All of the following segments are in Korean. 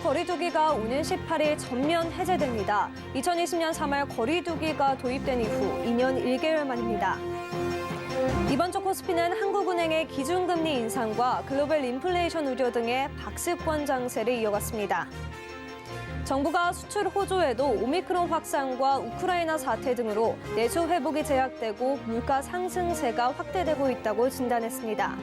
거리두기가 오는 18일 전면 해제됩니다. 2020년 3월 거리두기가 도입된 이후 2년 1개월 만입니다. 이번 주 코스피는 한국은행의 기준금리 인상과 글로벌 인플레이션 우려 등의 박스권 장세를 이어갔습니다. 정부가 수출 호조에도 오미크론 확산과 우크라이나 사태 등으로 내수 회복이 제약되고 물가 상승세가 확대되고 있다고 진단했습니다.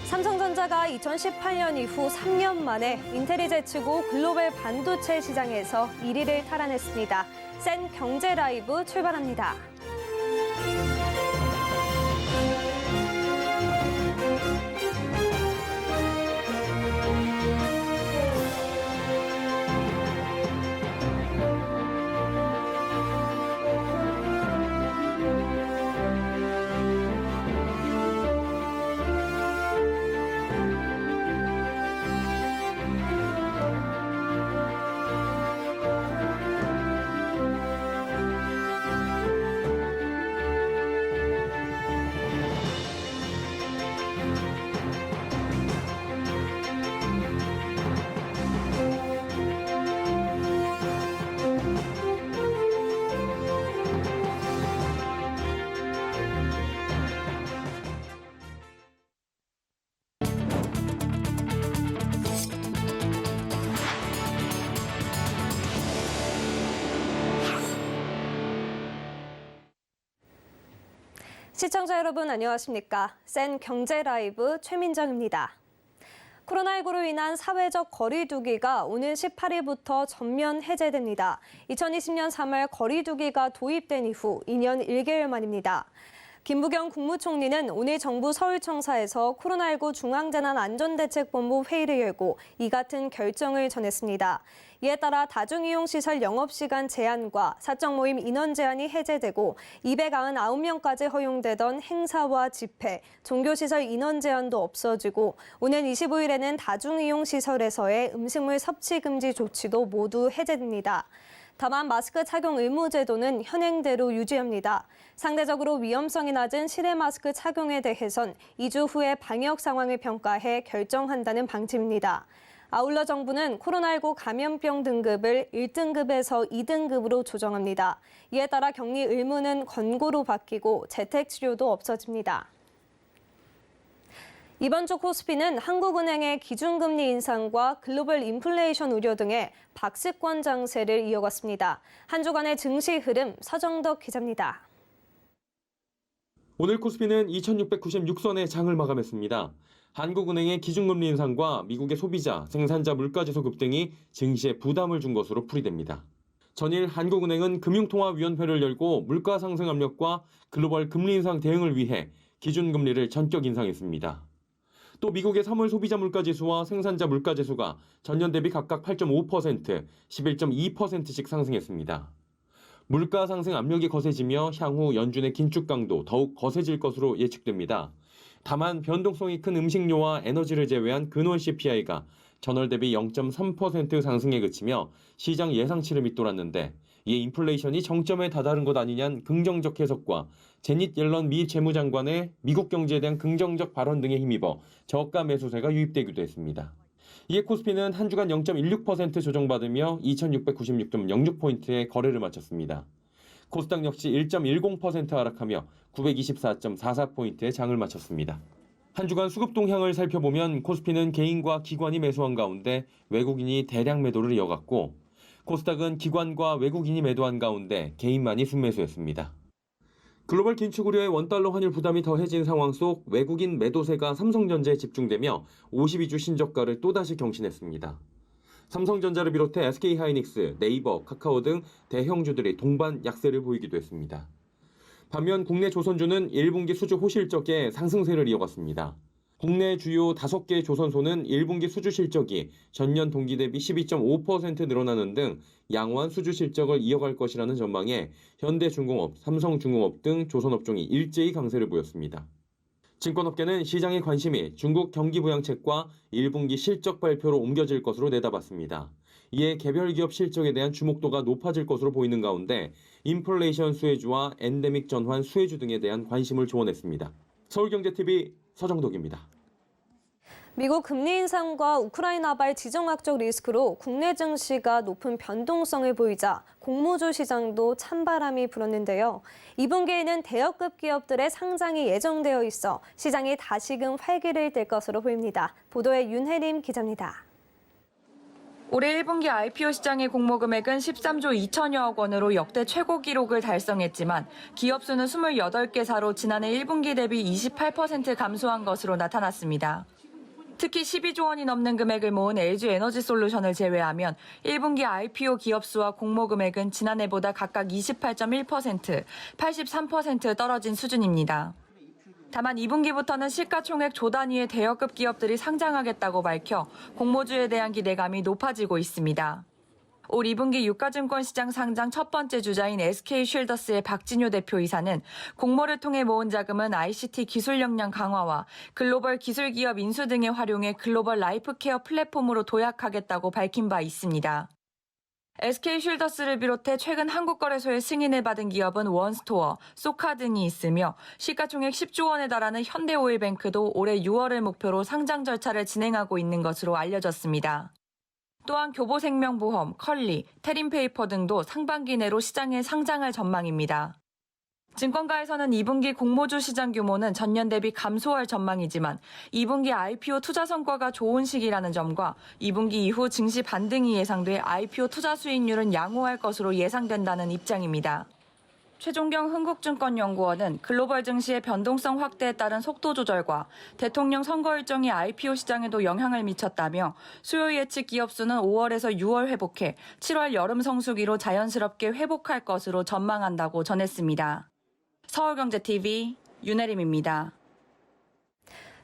삼성전자가 2018년 이후 3년 만에 인텔이 제치고 글로벌 반도체 시장에서 1위를 탈환했습니다. 센 경제 라이브 출발합니다. 시청자 여러분 안녕하십니까? 센 경제 라이브 최민정입니다. 코로나19로 인한 사회적 거리두기가 오는 18일부터 전면 해제됩니다. 2020년 3월 거리두기가 도입된 이후 2년 1개월 만입니다. 김부겸 국무총리는 오늘 정부 서울청사에서 코로나19 중앙재난안전대책본부 회의를 열고 이 같은 결정을 전했습니다. 이에 따라 다중이용시설 영업시간 제한과 사적 모임 인원 제한이 해제되고 299명까지 허용되던 행사와 집회, 종교시설 인원 제한도 없어지고 오는 25일에는 다중이용시설에서의 음식물 섭취 금지 조치도 모두 해제됩니다. 다만 마스크 착용 의무 제도는 현행대로 유지합니다. 상대적으로 위험성이 낮은 실외 마스크 착용에 대해선 2주 후에 방역 상황을 평가해 결정한다는 방침입니다. 아울러 정부는 코로나19 감염병 등급을 1등급에서 2등급으로 조정합니다. 이에 따라 격리 의무는 권고로 바뀌고 재택치료도 없어집니다. 이번 주 코스피는 한국은행의 기준금리 인상과 글로벌 인플레이션 우려 등의 박스권 장세를 이어갔습니다. 한 주간의 증시 흐름 서정덕 기자입니다. 오늘 코스피는 2696선의 장을 마감했습니다. 한국은행의 기준금리 인상과 미국의 소비자, 생산자 물가지수 급등이 증시에 부담을 준 것으로 풀이됩니다. 전일 한국은행은 금융통화위원회를 열고 물가 상승 압력과 글로벌 금리 인상 대응을 위해 기준금리를 전격 인상했습니다. 또 미국의 3월 소비자 물가지수와 생산자 물가지수가 전년 대비 각각 8.5%, 11.2%씩 상승했습니다. 물가 상승 압력이 거세지며 향후 연준의 긴축 강도 더욱 거세질 것으로 예측됩니다. 다만 변동성이 큰 음식료와 에너지를 제외한 근원 CPI가 전월 대비 0.3% 상승에 그치며 시장 예상치를 밑돌았는데 이에 인플레이션이 정점에 다다른 것 아니냐는 긍정적 해석과 제닛 옐런 미 재무장관의 미국 경제에 대한 긍정적 발언 등에 힘입어 저가 매수세가 유입되기도 했습니다. 이에 코스피는 한 주간 0.16% 조정받으며 2696.06포인트의 거래를 마쳤습니다. 코스닥 역시 1.10% 하락하며 924.44포인트의 장을 마쳤습니다. 한 주간 수급 동향을 살펴보면 코스피는 개인과 기관이 매수한 가운데 외국인이 대량 매도를 이어갔고 코스닥은 기관과 외국인이 매도한 가운데 개인만이 순매수했습니다. 글로벌 긴축 우려의 원달러 환율 부담이 더해진 상황 속 외국인 매도세가 삼성전자에 집중되며 52주 신저가를 또다시 경신했습니다. 삼성전자를 비롯해 SK하이닉스, 네이버, 카카오 등 대형주들이 동반 약세를 보이기도 했습니다. 반면 국내 조선주는 1분기 수주 호실적에 상승세를 이어갔습니다. 국내 주요 5개 조선소는 1분기 수주 실적이 전년 동기 대비 12.5% 늘어나는 등 양호한 수주 실적을 이어갈 것이라는 전망에 현대중공업, 삼성중공업 등 조선업종이 일제히 강세를 보였습니다. 증권업계는 시장의 관심이 중국 경기부양책과 1분기 실적 발표로 옮겨질 것으로 내다봤습니다. 이에 개별 기업 실적에 대한 주목도가 높아질 것으로 보이는 가운데 인플레이션 수혜주와 엔데믹 전환 수혜주 등에 대한 관심을 조언했습니다. 서울경제TV 서정덕입니다. 미국 금리 인상과 우크라이나발 지정학적 리스크로 국내 증시가 높은 변동성을 보이자 공모주 시장도 찬바람이 불었는데요. 2분기에는 대여급 기업들의 상장이 예정되어 있어 시장이 다시금 활기를 띨 것으로 보입니다. 보도에 윤혜림 기자입니다. 올해 1분기 IPO 시장의 공모 금액은 13조 2천여억 원으로 역대 최고 기록을 달성했지만 기업 수는 28개사로 지난해 1분기 대비 28% 감소한 것으로 나타났습니다. 특히 12조 원이 넘는 금액을 모은 LG 에너지 솔루션을 제외하면 1분기 IPO 기업 수와 공모 금액은 지난해보다 각각 28.1%, 83% 떨어진 수준입니다. 다만 2분기부터는 시가총액 조 단위의 대여급 기업들이 상장하겠다고 밝혀 공모주에 대한 기대감이 높아지고 있습니다. 올 2분기 유가증권 시장 상장 첫 번째 주자인 SK쉴더스의 박진효 대표이사는 공모를 통해 모은 자금은 ICT 기술 역량 강화와 글로벌 기술 기업 인수 등에 활용해 글로벌 라이프케어 플랫폼으로 도약하겠다고 밝힌 바 있습니다. SK쉴더스를 비롯해 최근 한국거래소의 승인을 받은 기업은 원스토어, 소카 등이 있으며 시가총액 10조 원에 달하는 현대오일뱅크도 올해 6월을 목표로 상장 절차를 진행하고 있는 것으로 알려졌습니다. 또한 교보생명보험, 컬리, 테림페이퍼 등도 상반기 내로 시장에 상장할 전망입니다. 증권가에서는 2분기 공모주 시장 규모는 전년 대비 감소할 전망이지만 2분기 IPO 투자 성과가 좋은 시기라는 점과 2분기 이후 증시 반등이 예상돼 IPO 투자 수익률은 양호할 것으로 예상된다는 입장입니다. 최종경 흥국증권연구원은 글로벌 증시의 변동성 확대에 따른 속도 조절과 대통령 선거 일정이 IPO 시장에도 영향을 미쳤다며 수요 예측 기업 수는 5월에서 6월 회복해 7월 여름 성수기로 자연스럽게 회복할 것으로 전망한다고 전했습니다. 서울경제TV 윤혜림입니다.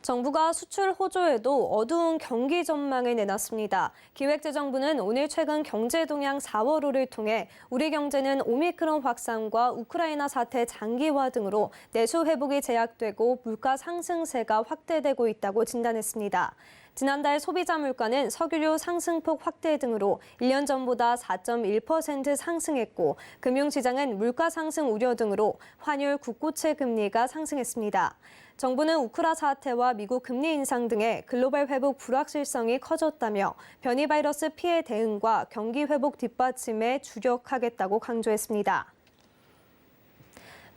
정부가 수출 호조에도 어두운 경기 전망을 내놨습니다. 기획재정부는 오늘 최근 경제동향 4월호를 통해 우리 경제는 오미크론 확산과 우크라이나 사태 장기화 등으로 내수 회복이 제약되고 물가 상승세가 확대되고 있다고 진단했습니다. 지난달 소비자 물가는 석유류 상승폭 확대 등으로 1년 전보다 4.1% 상승했고 금융시장은 물가 상승 우려 등으로 환율 국고채 금리가 상승했습니다. 정부는 우크라 사태와 미국 금리 인상 등의 글로벌 회복 불확실성이 커졌다며 변이 바이러스 피해 대응과 경기 회복 뒷받침에 주력하겠다고 강조했습니다.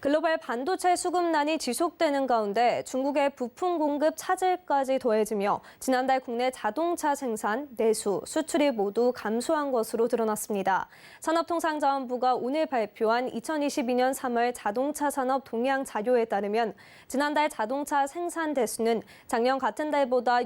글로벌 반도체 수급난이 지속되는 가운데 중국의 부품 공급 차질까지 더해지며 지난달 국내 자동차 생산, 내수, 수출이 모두 감소한 것으로 드러났습니다. 산업통상자원부가 오늘 발표한 2022년 3월 자동차 산업 동향 자료에 따르면 지난달 자동차 생산 대수는 작년 같은 달보다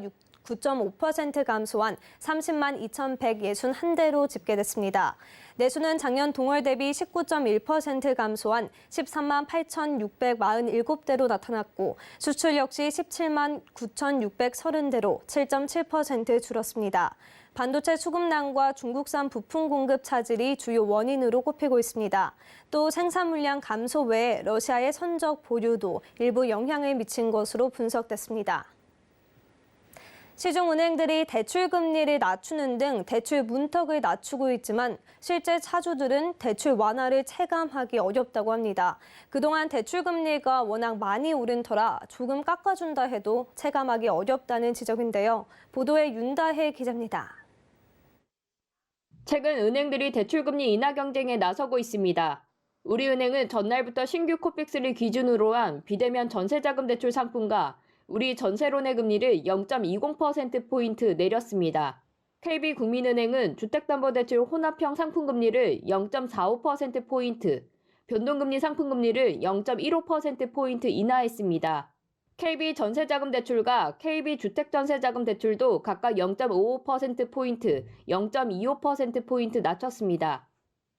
9.5% 감소한 30만 2,161대로 집계됐습니다. 내수는 작년 동월 대비 19.1% 감소한 13만 8,647대로 나타났고 수출 역시 17만 9,630대로 7.7% 줄었습니다. 반도체 수급난과 중국산 부품 공급 차질이 주요 원인으로 꼽히고 있습니다. 또 생산 물량 감소 외에 러시아의 선적 보류도 일부 영향을 미친 것으로 분석됐습니다. 시중은행들이 대출금리를 낮추는 등 대출 문턱을 낮추고 있지만 실제 차주들은 대출 완화를 체감하기 어렵다고 합니다. 그동안 대출금리가 워낙 많이 오른 터라 조금 깎아준다 해도 체감하기 어렵다는 지적인데요. 보도에 윤다혜 기자입니다. 최근 은행들이 대출금리 인하 경쟁에 나서고 있습니다. 우리은행은 전날부터 신규 코픽스를 기준으로 한 비대면 전세자금 대출 상품과 우리 전세론의 금리를 0.20%포인트 내렸습니다. KB국민은행은 주택담보대출 혼합형 상품금리를 0.45%포인트, 변동금리 상품금리를 0.15%포인트 인하했습니다. KB전세자금대출과 KB주택전세자금대출도 각각 0.55%포인트, 0.25%포인트 낮췄습니다.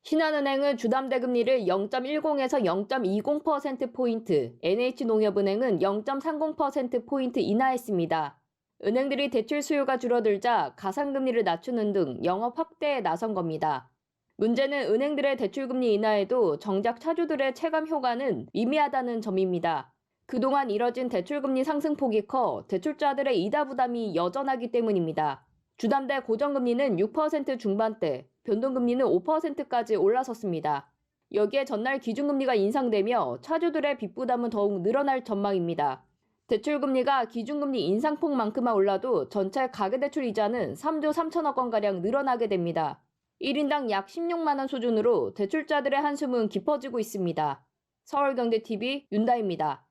신한은행은 주담대금리를 0.10에서 0.20%포인트, NH농협은행은 0.30%포인트 인하했습니다. 은행들이 대출 수요가 줄어들자 가상금리를 낮추는 등 영업 확대에 나선 겁니다. 문제는 은행들의 대출금리 인하에도 정작 차주들의 체감 효과는 미미하다는 점입니다. 그동안 이뤄진 대출금리 상승폭이 커 대출자들의 이자 부담이 여전하기 때문입니다. 주담대 고정금리는 6% 중반대, 변동금리는 5%까지 올라섰습니다. 여기에 전날 기준금리가 인상되며 차주들의 빚부담은 더욱 늘어날 전망입니다. 대출금리가 기준금리 인상폭만큼만 올라도 전체 가계대출 이자는 3조 3천억 원가량 늘어나게 됩니다. 1인당 약 16만 원 수준으로 대출자들의 한숨은 깊어지고 있습니다. 서울경제TV 윤다입니다.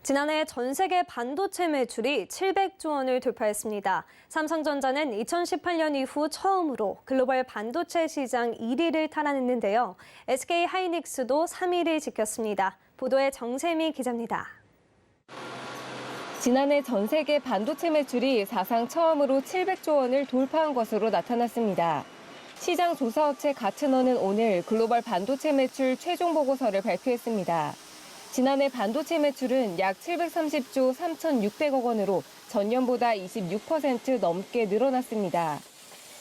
지난해 전 세계 반도체 매출이 700조 원을 돌파했습니다. 삼성전자는 2018년 이후 처음으로 글로벌 반도체 시장 1위를 탈환했는데요. SK 하이닉스도 3위를 지켰습니다. 보도에 정세미 기자입니다. 지난해 전 세계 반도체 매출이 사상 처음으로 700조 원을 돌파한 것으로 나타났습니다. 시장 조사업체 가트너는 오늘 글로벌 반도체 매출 최종 보고서를 발표했습니다. 지난해 반도체 매출은 약 730조 3,600억 원으로 전년보다 26% 넘게 늘어났습니다.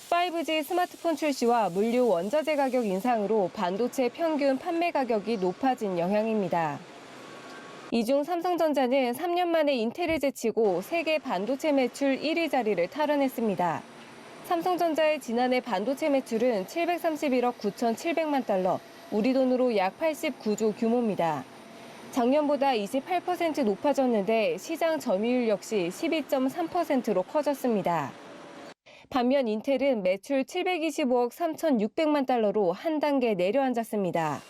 5G 스마트폰 출시와 물류 원자재 가격 인상으로 반도체 평균 판매 가격이 높아진 영향입니다. 이 중 삼성전자는 3년 만에 인텔을 제치고 세계 반도체 매출 1위 자리를 탈환했습니다. 삼성전자의 지난해 반도체 매출은 731억 9,700만 달러, 우리 돈으로 약 89조 규모입니다. 작년보다 28% 높아졌는데 시장 점유율 역시 12.3%로 커졌습니다. 반면 인텔은 매출 725억 3,600만 달러로 한 단계 내려앉았습니다.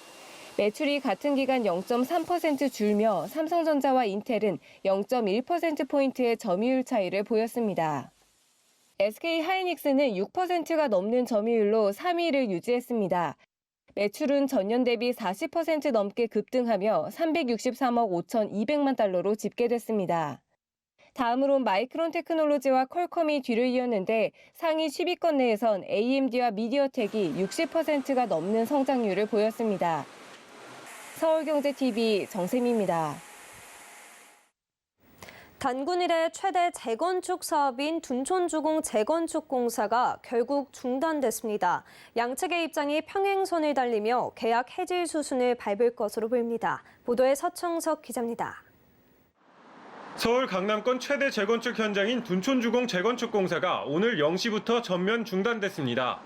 매출이 같은 기간 0.3% 줄며 삼성전자와 인텔은 0.1%포인트의 점유율 차이를 보였습니다. SK 하이닉스는 6%가 넘는 점유율로 3위를 유지했습니다. 매출은 전년 대비 40% 넘게 급등하며 363억 5,200만 달러로 집계됐습니다. 다음으로 마이크론 테크놀로지와 퀄컴이 뒤를 이었는데 상위 10위권 내에선 AMD와 미디어텍이 60%가 넘는 성장률을 보였습니다. 서울경제TV 정세미입니다. 단군 이래 최대 재건축 사업인 둔촌주공 재건축공사가 결국 중단됐습니다. 양측의 입장이 평행선을 달리며 계약 해지 수순을 밟을 것으로 보입니다. 보도에 서청석 기자입니다. 서울 강남권 최대 재건축 현장인 둔촌주공 재건축공사가 오늘 0시부터 전면 중단됐습니다.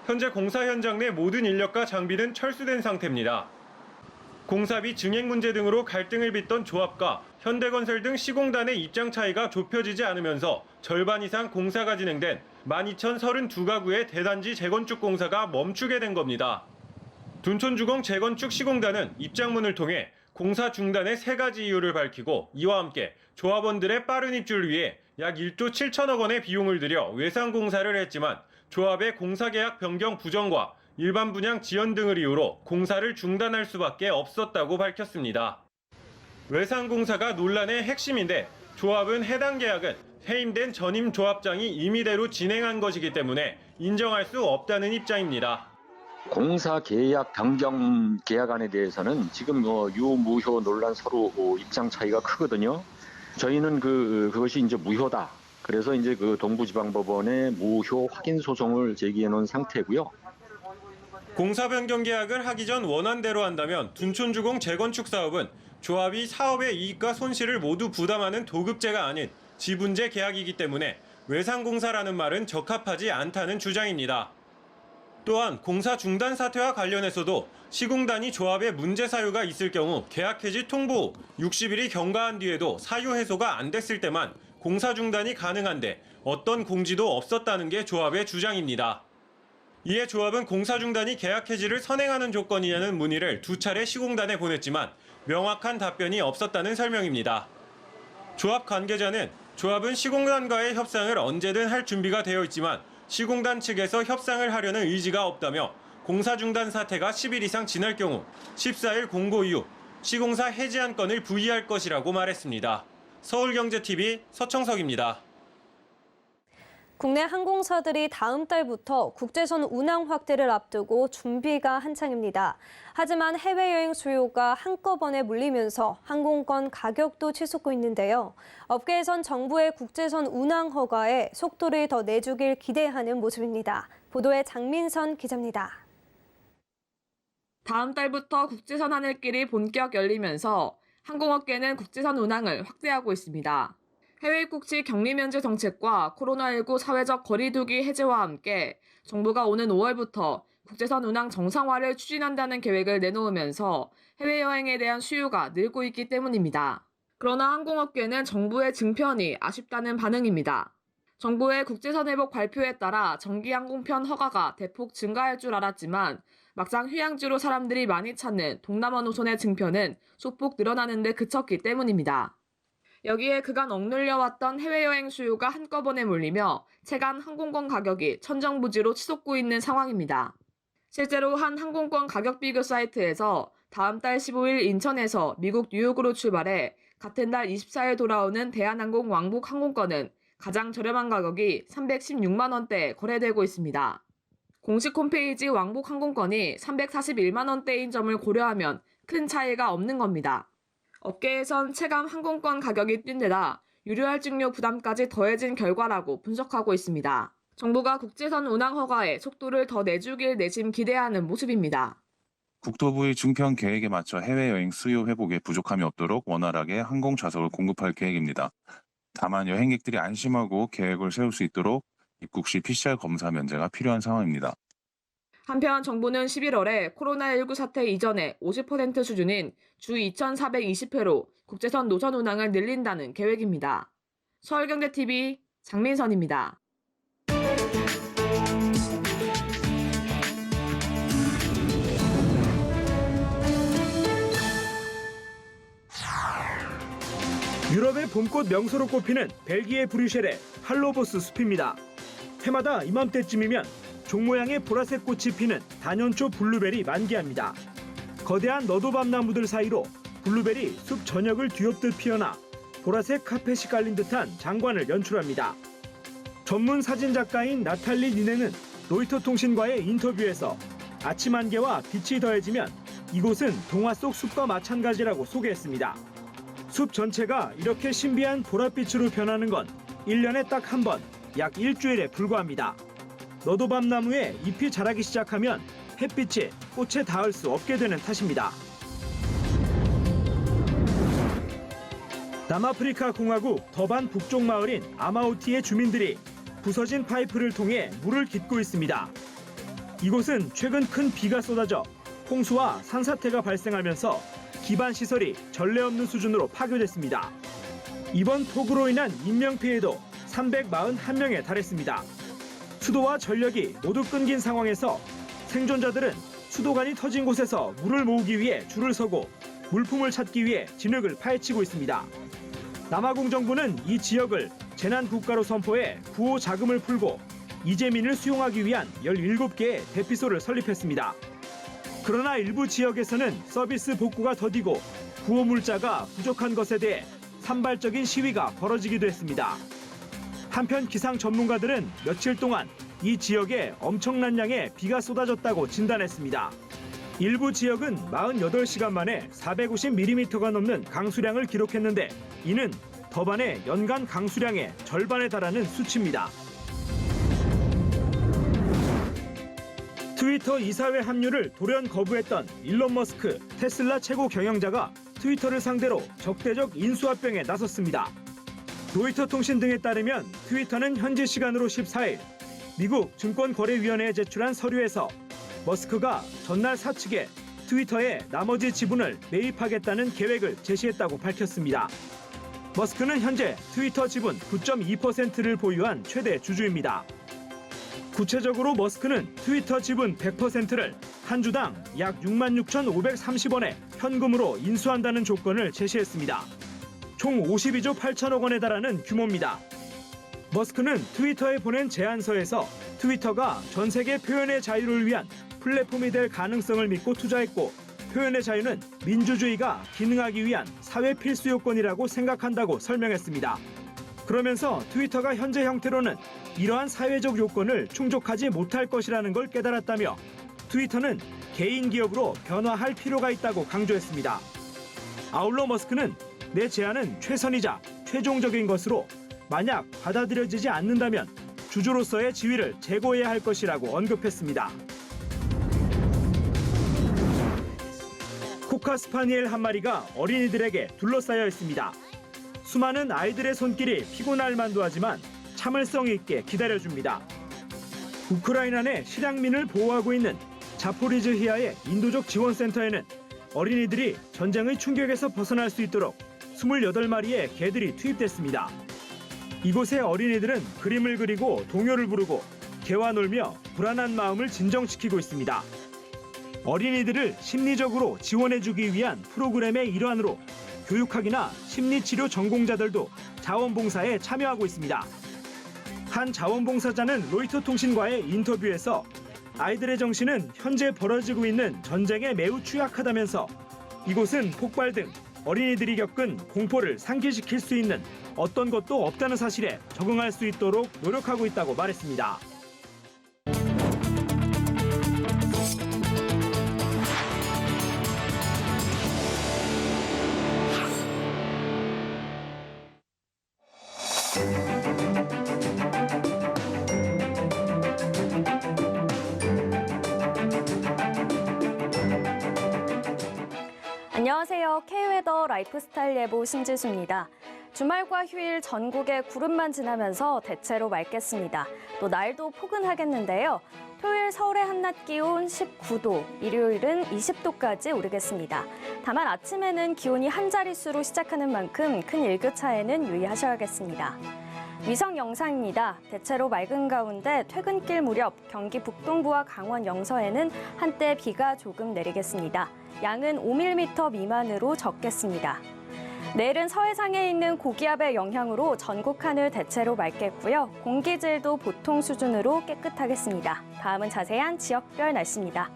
현재 공사 현장 내 모든 인력과 장비는 철수된 상태입니다. 공사비 증액 문제 등으로 갈등을 빚던 조합과 현대건설 등 시공단의 입장 차이가 좁혀지지 않으면서 절반 이상 공사가 진행된 12,032가구의 대단지 재건축 공사가 멈추게 된 겁니다. 둔촌주공 재건축 시공단은 입장문을 통해 공사 중단의 3가지 이유를 밝히고 이와 함께 조합원들의 빠른 입주를 위해 약 1조 7천억 원의 비용을 들여 외상 공사를 했지만 조합의 공사계약 변경 부정과 일반 분양 지연 등을 이유로 공사를 중단할 수밖에 없었다고 밝혔습니다. 외상 공사가 논란의 핵심인데 조합은 해당 계약은 해임된 전임 조합장이 임의대로 진행한 것이기 때문에 인정할 수 없다는 입장입니다. 공사 계약 변경 계약안에 대해서는 지금 유무효 논란 서로 입장 차이가 크거든요. 저희는 그것이 이제 무효다. 그래서 이제 동부지방법원에 무효 확인 소송을 제기해 놓은 상태고요. 공사 변경 계약을 하기 전 원안대로 한다면 둔촌주공 재건축 사업은 조합이 사업의 이익과 손실을 모두 부담하는 도급제가 아닌 지분제 계약이기 때문에 외상공사라는 말은 적합하지 않다는 주장입니다. 또한 공사 중단 사태와 관련해서도 시공단이 조합에 문제 사유가 있을 경우 계약 해지 통보 후 60일이 경과한 뒤에도 사유 해소가 안 됐을 때만 공사 중단이 가능한데 어떤 공지도 없었다는 게 조합의 주장입니다. 이에 조합은 공사 중단이 계약 해지를 선행하는 조건이냐는 문의를 2차례 시공단에 보냈지만 명확한 답변이 없었다는 설명입니다. 조합 관계자는 조합은 시공단과의 협상을 언제든 할 준비가 되어 있지만 시공단 측에서 협상을 하려는 의지가 없다며 공사 중단 사태가 10일 이상 지날 경우 14일 공고 이후 시공사 해지안 건을 부의할 것이라고 말했습니다. 서울경제TV 서청석입니다. 국내 항공사들이 다음 달부터 국제선 운항 확대를 앞두고 준비가 한창입니다. 하지만 해외여행 수요가 한꺼번에 몰리면서 항공권 가격도 치솟고 있는데요. 업계에선 정부의 국제선 운항 허가에 속도를 더 내주길 기대하는 모습입니다. 보도에 장민선 기자입니다. 다음 달부터 국제선 하늘길이 본격 열리면서 항공업계는 국제선 운항을 확대하고 있습니다. 해외 입국지 격리 면제 정책과 코로나19 사회적 거리 두기 해제와 함께 정부가 오는 5월부터 국제선 운항 정상화를 추진한다는 계획을 내놓으면서 해외여행에 대한 수요가 늘고 있기 때문입니다. 그러나 항공업계는 정부의 증편이 아쉽다는 반응입니다. 정부의 국제선 회복 발표에 따라 정기 항공편 허가가 대폭 증가할 줄 알았지만 막상 휴양지로 사람들이 많이 찾는 동남아 노선의 증편은 소폭 늘어나는 데 그쳤기 때문입니다. 여기에 그간 억눌려왔던 해외여행 수요가 한꺼번에 몰리며 체감 항공권 가격이 천정부지로 치솟고 있는 상황입니다. 실제로 한 항공권 가격 비교 사이트에서 다음 달 15일 인천에서 미국 뉴욕으로 출발해 같은 달 24일 돌아오는 대한항공 왕복 항공권은 가장 저렴한 가격이 316만 원대에 거래되고 있습니다. 공식 홈페이지 왕복 항공권이 341만 원대인 점을 고려하면 큰 차이가 없는 겁니다. 업계에선 체감 항공권 가격이 뛴 데다 유료 할증료 부담까지 더해진 결과라고 분석하고 있습니다. 정부가 국제선 운항 허가에 속도를 더 내주길 내심 기대하는 모습입니다. 국토부의 증편 계획에 맞춰 해외여행 수요 회복에 부족함이 없도록 원활하게 항공 좌석을 공급할 계획입니다. 다만 여행객들이 안심하고 계획을 세울 수 있도록 입국 시 PCR 검사 면제가 필요한 상황입니다. 한편 정부는 11월에 코로나19 사태 이전의 50% 수준인 주 2,420회로 국제선 노선 운항을 늘린다는 계획입니다. 서울경제TV 장민선입니다. 유럽의 봄꽃 명소로 꼽히는 벨기에 브뤼셀의 할로보스 숲입니다. 해마다 이맘때쯤이면 종 모양의 보라색 꽃이 피는 단연초 블루벨이 만개합니다. 거대한 너도밤 나무들 사이로 블루벨이 숲 전역을 뒤엎듯 피어나 보라색 카펫이 깔린 듯한 장관을 연출합니다. 전문 사진 작가인 나탈리 니네는 로이터 통신과의 인터뷰에서 아침 안개와 빛이 더해지면 이곳은 동화 속 숲과 마찬가지라고 소개했습니다. 숲 전체가 이렇게 신비한 보랏빛으로 변하는 건 1년에 딱 한 번, 약 일주일에 불과합니다. 너도밤 나무에 잎이 자라기 시작하면 햇빛이 꽃에 닿을 수 없게 되는 탓입니다. 남아프리카 공화국 더반 북쪽 마을인 아마오티의 주민들이 부서진 파이프를 통해 물을 깃고 있습니다. 이곳은 최근 큰 비가 쏟아져 홍수와 산사태가 발생하면서 기반 시설이 전례 없는 수준으로 파괴됐습니다. 이번 폭우로 인한 인명피해도 341명에 달했습니다. 수도와 전력이 모두 끊긴 상황에서 생존자들은 수도관이 터진 곳에서 물을 모으기 위해 줄을 서고 물품을 찾기 위해 진흙을 파헤치고 있습니다. 남아공 정부는 이 지역을 재난국가로 선포해 구호 자금을 풀고 이재민을 수용하기 위한 17개의 대피소를 설립했습니다. 그러나 일부 지역에서는 서비스 복구가 더디고 구호 물자가 부족한 것에 대해 산발적인 시위가 벌어지기도 했습니다. 한편 기상 전문가들은 며칠 동안 이 지역에 엄청난 양의 비가 쏟아졌다고 진단했습니다. 일부 지역은 48시간 만에 450mm가 넘는 강수량을 기록했는데 이는 더반의 연간 강수량의 절반에 달하는 수치입니다. 트위터 이사회 합류를 돌연 거부했던 일론 머스크 테슬라 최고 경영자가 트위터를 상대로 적대적 인수합병에 나섰습니다. 로이터 통신 등에 따르면 트위터는 현지 시간으로 14일 미국 증권거래위원회에 제출한 서류에서 머스크가 전날 사측에 트위터의 나머지 지분을 매입하겠다는 계획을 제시했다고 밝혔습니다. 머스크는 현재 트위터 지분 9.2%를 보유한 최대 주주입니다. 구체적으로 머스크는 트위터 지분 100%를 한 주당 약 66,530원에 현금으로 인수한다는 조건을 제시했습니다. 총 52조 8천억 원에 달하는 규모입니다. 머스크는 트위터에 보낸 제안서에서 트위터가 전 세계 표현의 자유를 위한 플랫폼이 될 가능성을 믿고 투자했고 표현의 자유는 민주주의가 기능하기 위한 사회 필수 요건이라고 생각한다고 설명했습니다. 그러면서 트위터가 현재 형태로는 이러한 사회적 요건을 충족하지 못할 것이라는 걸 깨달았다며 트위터는 개인 기업으로 변화할 필요가 있다고 강조했습니다. 아울러 머스크는 내 제안은 최선이자 최종적인 것으로 만약 받아들여지지 않는다면 주주로서의 지위를 제고해야 할 것이라고 언급했습니다. 코카스파니엘 한 마리가 어린이들에게 둘러싸여 있습니다. 수많은 아이들의 손길이 피곤할 만도 하지만 참을성 있게 기다려줍니다. 우크라이나 내 실향민을 보호하고 있는 자포리즈히아의 인도적 지원센터에는 어린이들이 전쟁의 충격에서 벗어날 수 있도록 28마리의 개들이 투입됐습니다. 이곳의 어린이들은 그림을 그리고 동요를 부르고 개와 놀며 불안한 마음을 진정시키고 있습니다. 어린이들을 심리적으로 지원해주기 위한 프로그램의 일환으로 교육학이나 심리치료 전공자들도 자원봉사에 참여하고 있습니다. 한 자원봉사자는 로이터 통신과의 인터뷰에서 아이들의 정신은 현재 벌어지고 있는 전쟁에 매우 취약하다면서 이곳은 폭발 등 어린이들이 겪은 공포를 상기시킬 수 있는 어떤 것도 없다는 사실에 적응할 수 있도록 노력하고 있다고 말했습니다. 안녕하세요. K웨더 라이프스타일 예보 신지수입니다. 주말과 휴일 전국에 구름만 지나면서 대체로 맑겠습니다. 또 날도 포근하겠는데요. 토요일 서울의 한낮 기온 19도, 일요일은 20도까지 오르겠습니다. 다만 아침에는 기온이 한 자릿수로 시작하는 만큼 큰 일교차에는 유의하셔야겠습니다. 위성 영상입니다. 대체로 맑은 가운데 퇴근길 무렵 경기 북동부와 강원 영서에는 한때 비가 조금 내리겠습니다. 양은 5mm 미만으로 적겠습니다. 내일은 서해상에 있는 고기압의 영향으로 전국 하늘 대체로 맑겠고요. 공기질도 보통 수준으로 깨끗하겠습니다. 다음은 자세한 지역별 날씨입니다.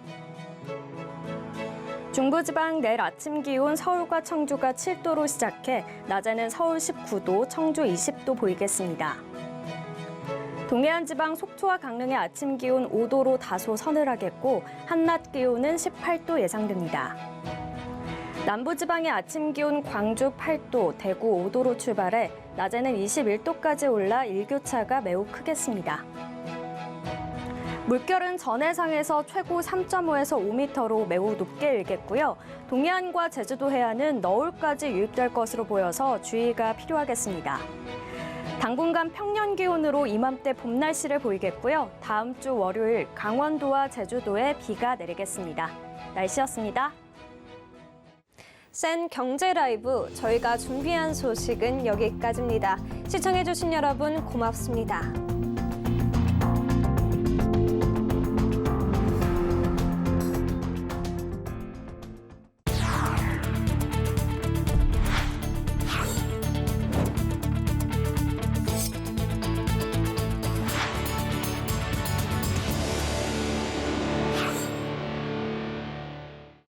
중부지방 내일 아침 기온 서울과 청주가 7도로 시작해 낮에는 서울 19도, 청주 20도 보이겠습니다. 동해안 지방 속초와 강릉의 아침 기온 5도로 다소 서늘하겠고 한낮 기온은 18도 예상됩니다. 남부지방의 아침 기온 광주 8도, 대구 5도로 출발해 낮에는 21도까지 올라 일교차가 매우 크겠습니다. 물결은 전해상에서 최고 3.5에서 5m로 매우 높게 일겠고요. 동해안과 제주도 해안은 너울까지 유입될 것으로 보여서 주의가 필요하겠습니다. 당분간 평년 기온으로 이맘때 봄 날씨를 보이겠고요. 다음 주 월요일 강원도와 제주도에 비가 내리겠습니다. 날씨였습니다. 센 경제 라이브, 저희가 준비한 소식은 여기까지입니다. 시청해주신 여러분 고맙습니다.